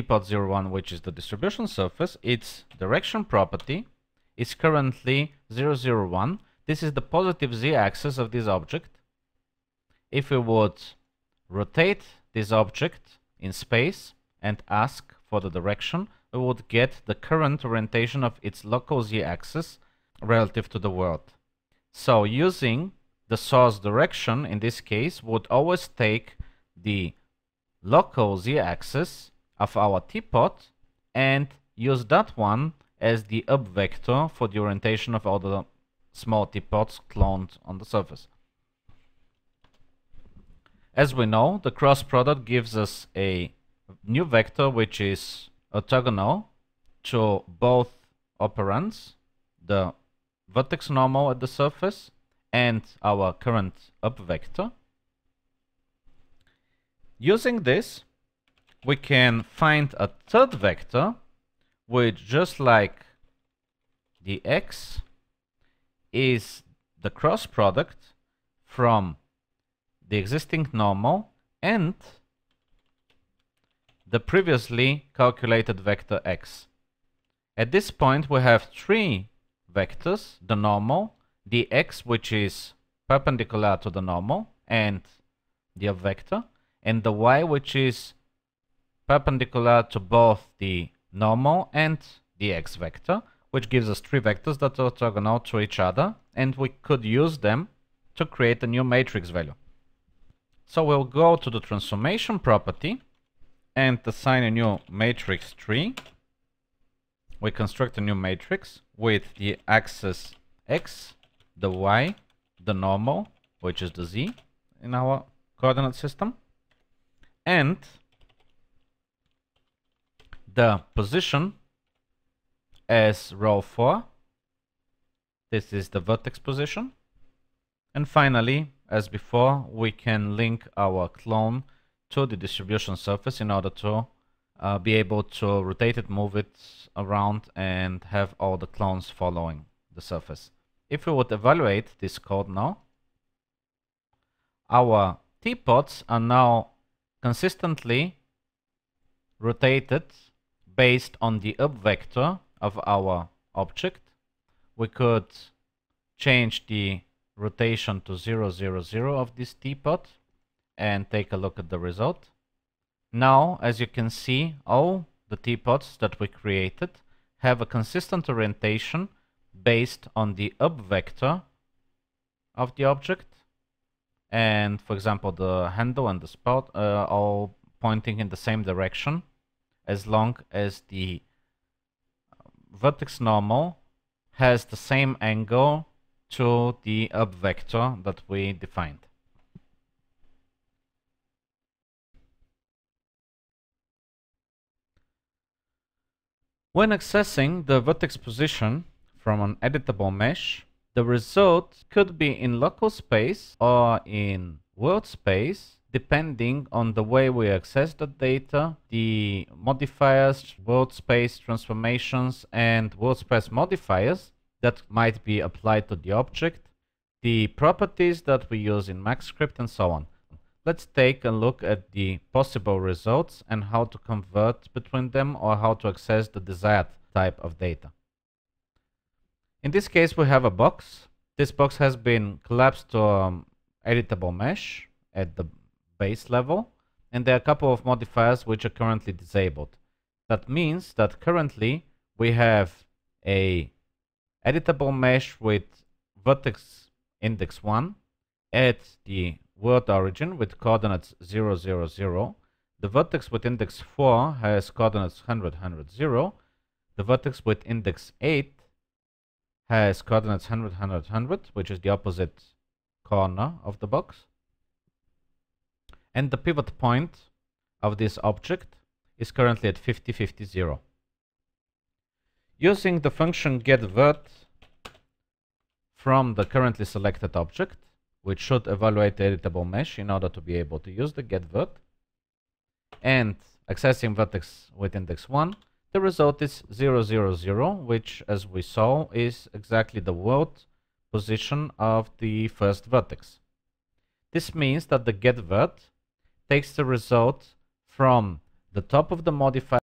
Pt.1, which is the distribution surface, its direction property is currently 001. This is the positive z-axis of this object. If we would rotate this object in space and ask for the direction, we would get the current orientation of its local z-axis relative to the world. So using the source direction in this case would always take the local z-axis of our teapot and use that one as the up vector for the orientation of all the small teapots cloned on the surface. As we know, the cross product gives us a new vector which is orthogonal to both operands, the vertex normal at the surface and our current up vector. Using this, we can find a third vector which, just like the x, is the cross product from the existing normal and the previously calculated vector x. At this point we have three vectors: the normal, the x which is perpendicular to the normal and the up vector, and the y which is perpendicular to both the normal and the x vector, which gives us three vectors that are orthogonal to each other, and we could use them to create a new matrix value. So we'll go to the transformation property and assign a new matrix 3. We construct a new matrix with the axis x, the y, the normal, which is the z in our coordinate system, and the position as row 4. This is the vertex position. And finally, as before, we can link our clone to the distribution surface in order to be able to rotate it, move it around, and have all the clones following the surface. If we would evaluate this code now, our teapots are now consistently rotated based on the up vector of our object. We could change the rotation to 0, 0, 0 of this teapot and take a look at the result. Now, as you can see, all the teapots that we created have a consistent orientation based on the up vector of the object. And for example, the handle and the spout are all pointing in the same direction, as long as the vertex normal has the same angle to the up vector that we defined. When accessing the vertex position from an editable mesh, the result could be in local space or in world space, depending on the way we access the data, the modifiers, world space transformations, and world space modifiers that might be applied to the object, the properties that we use in MaxScript, and so on. Let's take a look at the possible results and how to convert between them, or how to access the desired type of data. In this case, we have a box. This box has been collapsed to editable mesh at the base level, and there are a couple of modifiers which are currently disabled. That means that currently we have a editable mesh with vertex index 1 at the world origin with coordinates 0, 0, 0. The vertex with index 4 has coordinates 100, 100, 0. The vertex with index 8 has coordinates 100, 100, 100, which is the opposite corner of the box. And the pivot point of this object is currently at 50, 50, 0. Using the function getVert from the currently selected object, which should evaluate the editable mesh in order to be able to use the getVert, and accessing vertex with index 1, the result is 0, 0, 0, which, as we saw, is exactly the world position of the first vertex. This means that the getVert takes the result from the top of the modifier